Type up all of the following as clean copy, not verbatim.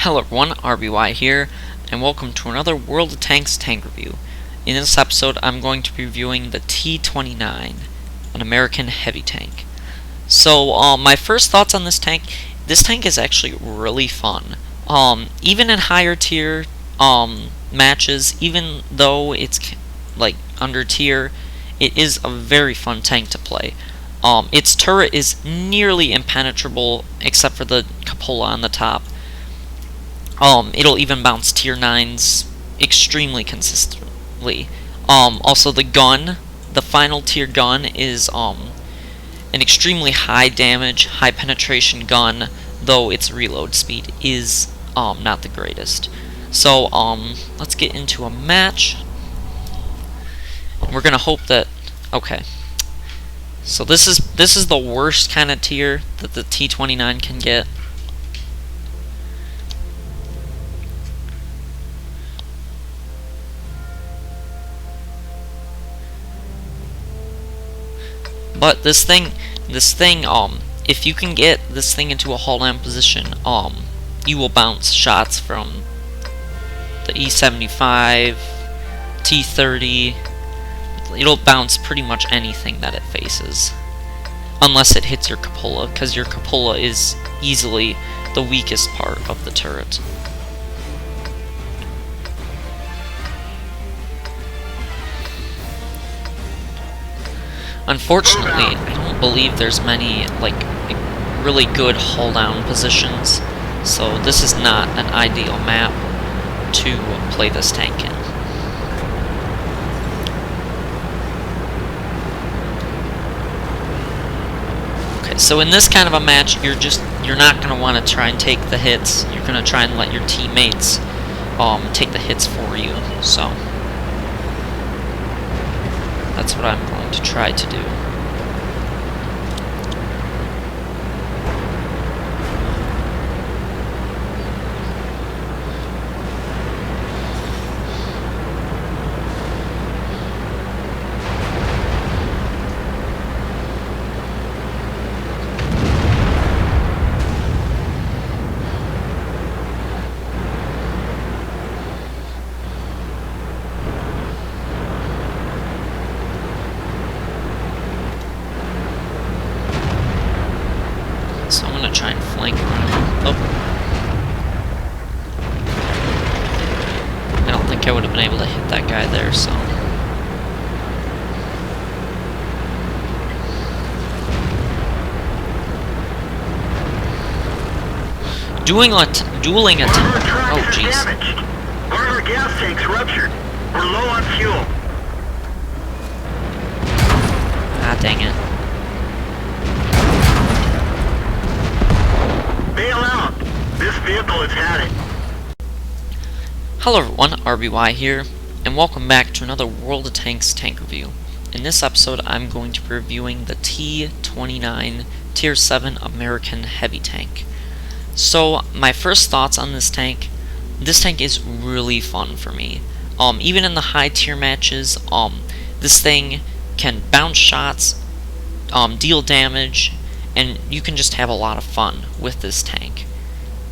Hello everyone, RBY here, and welcome to another World of Tanks tank review. In this episode, I'm going to be reviewing the T29, an American heavy tank. So, my first thoughts on this tank is actually really fun. Even in higher tier matches, even though it's like under tier, it is a very fun tank to play. Its turret is nearly impenetrable, except for the cupola on the top. It'll even bounce tier 9s extremely consistently. Also the gun, the final tier gun is an extremely high damage, high penetration gun, though its reload speed is not the greatest. So let's get into a match. We're gonna hope that so this is the worst kind of tier that the T29 can get. But this thing, if you can get this thing into a hull down position, you will bounce shots from the E75, T30. It'll bounce pretty much anything that it faces, unless it hits your cupola, because your cupola is easily the weakest part of the turret. Unfortunately, I don't believe there's many really good hull down positions, so this is not an ideal map to play this tank in. Okay, so in this kind of a match, you're not gonna want to try and take the hits. You're gonna try and let your teammates take the hits for you. So that's what I'm going to try to do. So I'm gonna try and flank around. Oh. I don't think I would have been able to hit that guy there, so. Dueling attack. Oh, jeez. One of our gas tanks ruptured. We're low on fuel. Ah, dang it. Bail out. This vehicle has had it. Hello everyone, RBY here, and welcome back to another World of Tanks tank review. In this episode, I'm going to be reviewing the T29 Tier 7 American heavy tank. So, my first thoughts on this tank is really fun for me. Even in the high tier matches, this thing can bounce shots, deal damage, and you can just have a lot of fun with this tank.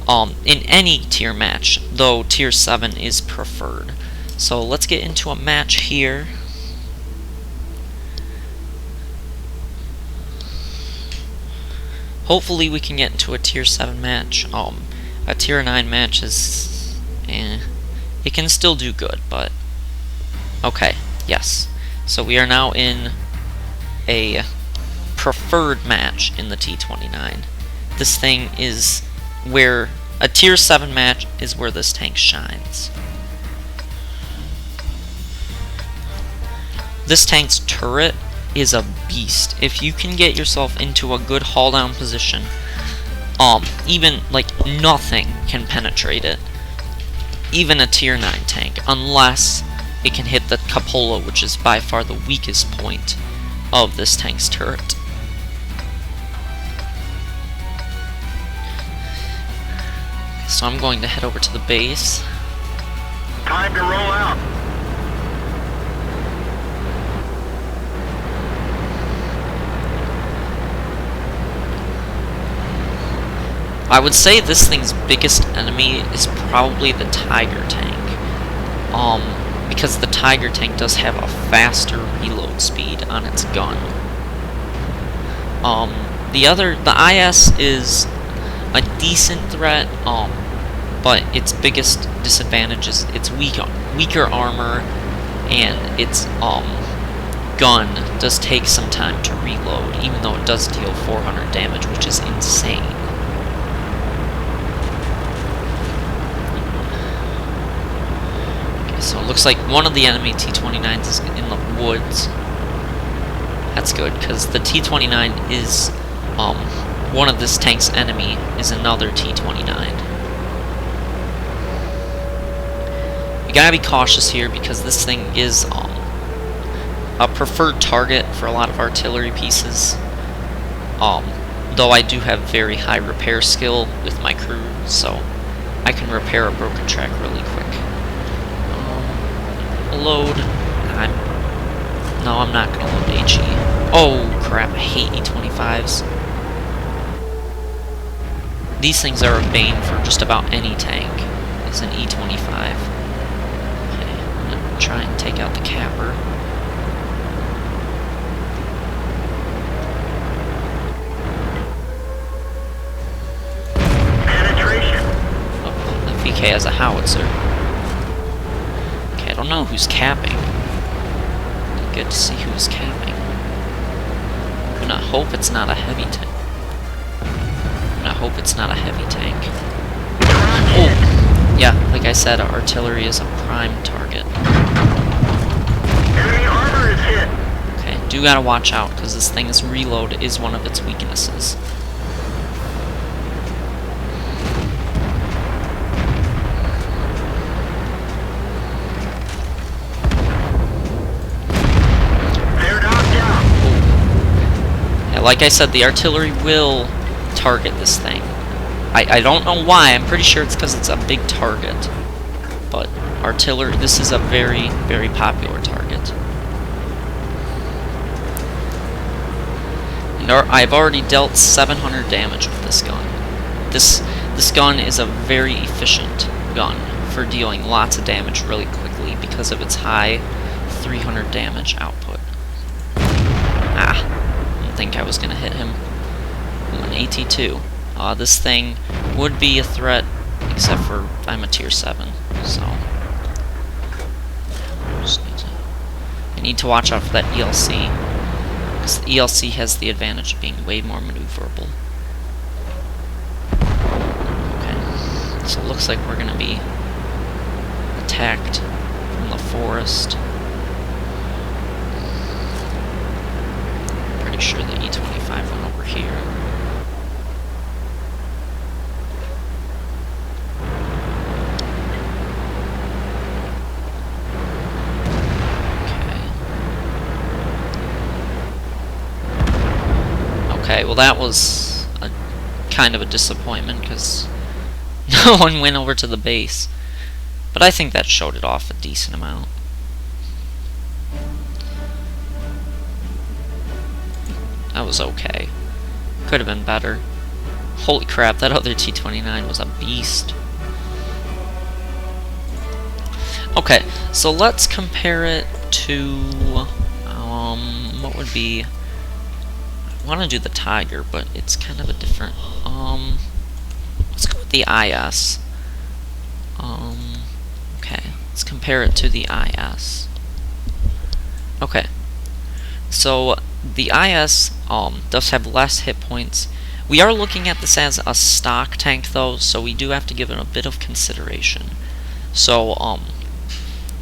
In any tier match, though tier 7 is preferred. So let's get into a match here. Hopefully we can get into a tier 7 match. A tier 9 match is it can still do good, but okay, yes. So we are now in a preferred match in the T29. This thing is where a tier 7 match is where this tank shines. This tank's turret is a beast. If you can get yourself into a good hull down position, even nothing can penetrate it. Even a tier 9 tank, unless it can hit the cupola, which is by far the weakest point of this tank's turret. So I'm going to head over to the base. Time to roll out. I would say this thing's biggest enemy is probably the Tiger tank. Because the Tiger tank does have a faster reload speed on its gun. The IS is a decent threat, but its biggest disadvantage is its weaker armor, and its gun does take some time to reload, even though it does deal 400 damage, which is insane. Okay, so it looks like one of the enemy T29s is in the woods. That's good, because the T29 is, one of this tank's enemy is another T29. You gotta be cautious here, because this thing is, a preferred target for a lot of artillery pieces. Though I do have very high repair skill with my crew, so I can repair a broken track really quick. Load. No, I'm not gonna load HE. Oh crap, I hate E25s. These things are a bane for just about any tank, is an E25. Okay, I'm gonna try and take out the capper. Oh, the VK has a howitzer. Okay, I don't know who's capping. Good to see who's capping. I'm gonna hope it's not a heavy tank. Oh, yeah, like I said, artillery is a prime target. Enemy armor is hit. Okay, do gotta watch out, because this thing's reload is one of its weaknesses. They're knocked down. Yeah, like I said, the artillery will target this thing. I don't know why. I'm pretty sure it's because it's a big target. But artillery, this is a very, very popular target. And I've already dealt 700 damage with this gun. This gun is a very efficient gun for dealing lots of damage really quickly because of its high 300 damage output. I didn't think I was going to hit him. Ooh, an AT2. This thing would be a threat, except for I'm a tier 7, so I need to watch out for that ELC, because the ELC has the advantage of being way more maneuverable. Okay, so it looks like we're going to be attacked from the forest. Pretty sure the E25 went over here. Okay, well that was a kind of a disappointment, because no one went over to the base. But I think that showed it off a decent amount. That was okay. Could have been better. Holy crap, that other T29 was a beast. Okay, so let's compare it to, what would be... I want to do the Tiger, but it's kind of a different, let's go with the IS. Okay, let's compare it to the IS. Okay, so the IS, does have less hit points. We are looking at this as a stock tank though, so we do have to give it a bit of consideration. So,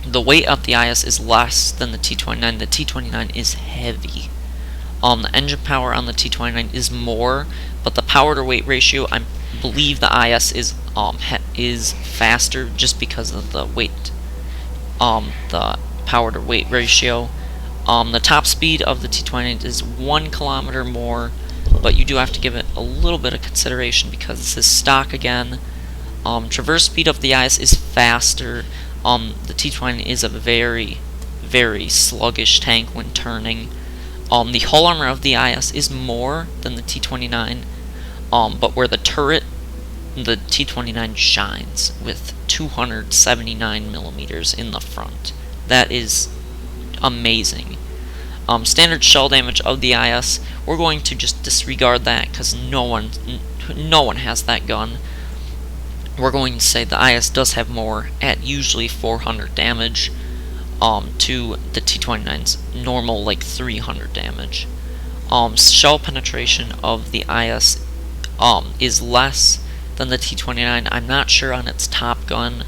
the weight of the IS is less than the T29. The T29 is heavy. The engine power on the T29 is more, but the power to weight ratio, I believe the IS is faster just because of the weight, the power to weight ratio. The top speed of the T29 is 1 kilometer more, but you do have to give it a little bit of consideration because this is stock again. Traverse speed of the IS is faster. The T29 is a very, very sluggish tank when turning. The hull armor of the IS is more than the T29, but where the turret the T29 shines with 279 millimeters in the front. That is amazing. Standard shell damage of the IS, we're going to just disregard that because no one has that gun. We're going to say the IS does have more at usually 400 damage to the T29's normal like 300 damage. Shell penetration of the IS is less than the T29. I'm not sure on its top gun,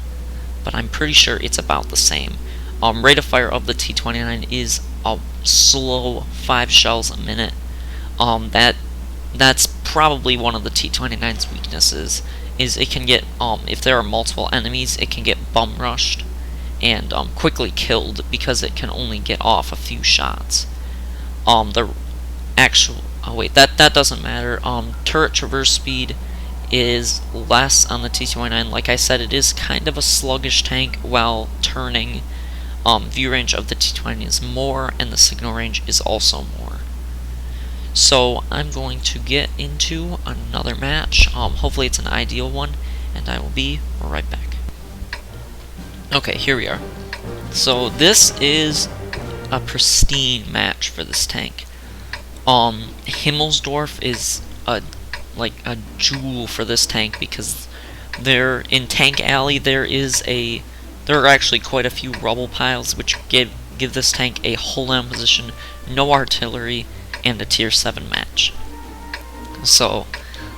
but I'm pretty sure it's about the same. Rate of fire of the T29 is a slow 5 shells a minute. That's probably one of the T29's weaknesses. Is it can get if there are multiple enemies, it can get bum rushed and quickly killed because it can only get off a few shots. The actual that doesn't matter. Turret traverse speed is less on the T29. Like I said, it is kind of a sluggish tank while turning. View range of the T29 is more, and the signal range is also more. So I'm going to get into another match. Hopefully it's an ideal one, and I will be right back. Okay, here we are. So this is a pristine match for this tank. Himmelsdorf is like a jewel for this tank because there in Tank Alley there are actually quite a few rubble piles which give this tank a hold down position, no artillery, and a tier 7 match. So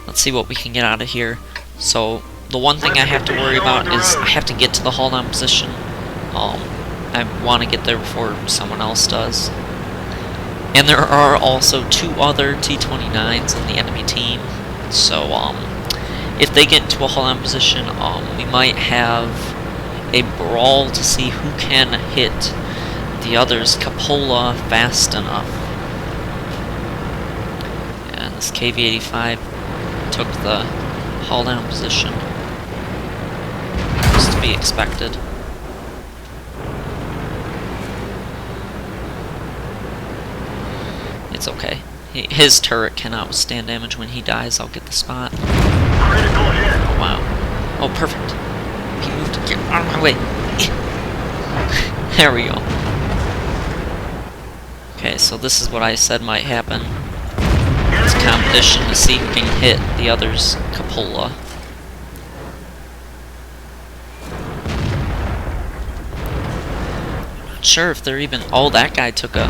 let's see what we can get out of here. So the one thing I have to worry about is I have to get to the hold down position. I want to get there before someone else does. And there are also 2 other T29s in the enemy team. So if they get into a hold down position, we might have a brawl to see who can hit the other's cupola fast enough. And this KV-85 took the hold down position. Just to be expected. It's okay. His turret cannot withstand damage when he dies. I'll get the spot. Oh, wow. Oh, perfect. He moved to get out of my way. There we go. Okay, so this is what I said might happen. It's a competition to see who can hit the other's cupola. I'm not sure if they're even... Oh, that guy took a...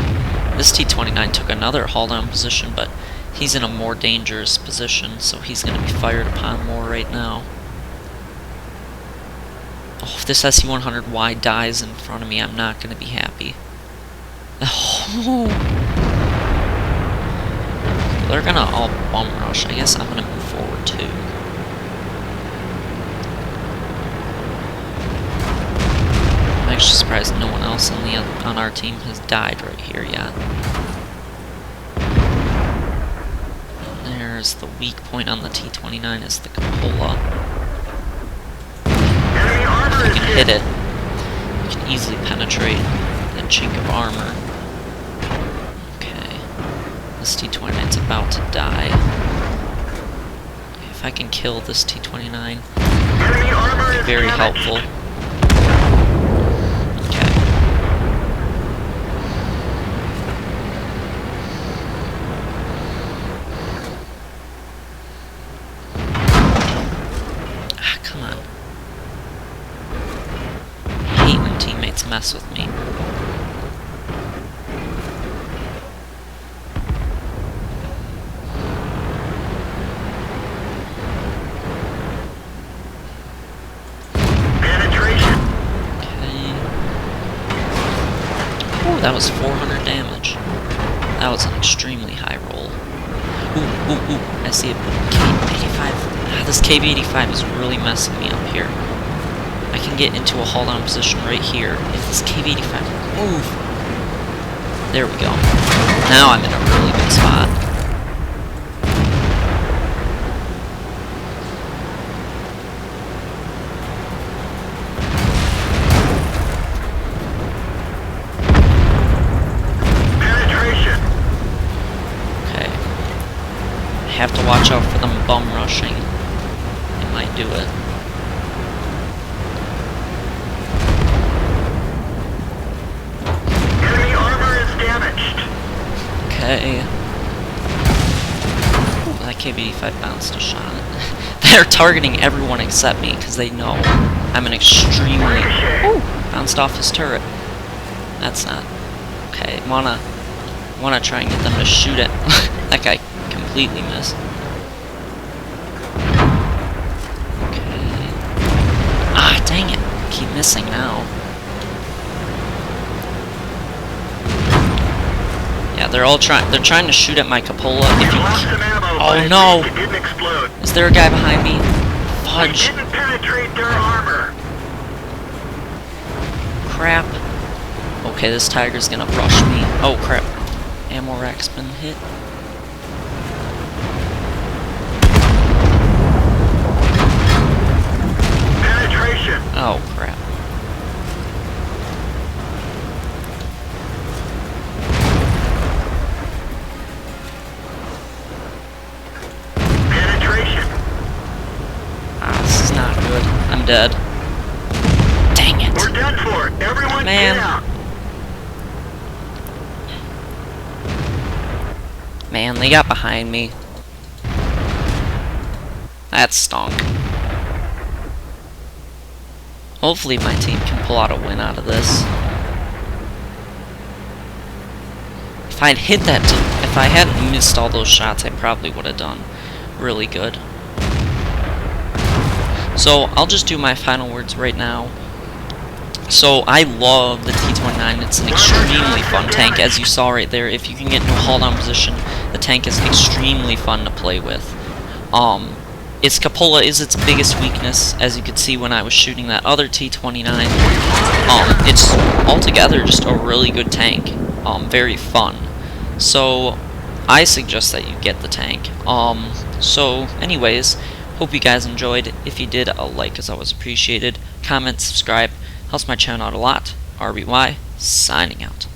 This T29 took another hold down position, but he's in a more dangerous position, so he's going to be fired upon more right now. Oh, if this SC-100Y dies in front of me, I'm not going to be happy. Oh. They're going to all bum rush. I guess I'm going to move forward too. I'm actually surprised no one else on our team has died right here yet. There's the weak point on the T29 is the cupola. If you can hit it, you can easily penetrate that chink of armor. Okay. This T29's about to die. If I can kill this T29, it'll be very helpful. Okay. Ah, come on. I hate when teammates mess with me. That was 400 damage. That was an extremely high roll. Ooh, I see a KV-85. Ah, this KV-85 is really messing me up here. I can get into a hold down position right here. If this KV-85 move. There we go. Now I'm in a really good spot. Have to watch out for them bum rushing. It might do it. Enemy armor is damaged. Okay. Ooh, that KV-85 bounced a shot. They're targeting everyone except me because they know I'm an extremely... Ooh, bounced off his turret. That's not... Okay, wanna try and get them to shoot it. That guy completely missed. Okay. Ah, dang it. Keep missing now. Yeah, they're trying to shoot at my cupola. If you... Lost some ammo, Oh but no! it didn't explode. Is there a guy behind me? Fudge. It didn't penetrate their armor. Crap. Okay, this tiger's gonna rush me. Oh crap. Ammo rack's been hit. Penetration. Oh crap. Penetration. Ah, this is not good. I'm dead. Dang it. We're done for. Everyone Man. get out. Man, they got behind me. That stunk. Hopefully my team can pull out a win out of this. If I'd hit that, if I hadn't missed all those shots, I probably would have done really good. So, I'll just do my final words right now. So, I love the T29. It's an extremely fun tank, as you saw right there. If you can get into a haul-down position, the tank is extremely fun to play with. Its cupola is its biggest weakness, as you could see when I was shooting that other T29. It's altogether just a really good tank. Very fun. So, I suggest that you get the tank. So, anyways, hope you guys enjoyed. If you did, a like is always appreciated. Comment, subscribe, helps my channel out a lot. RBY, signing out.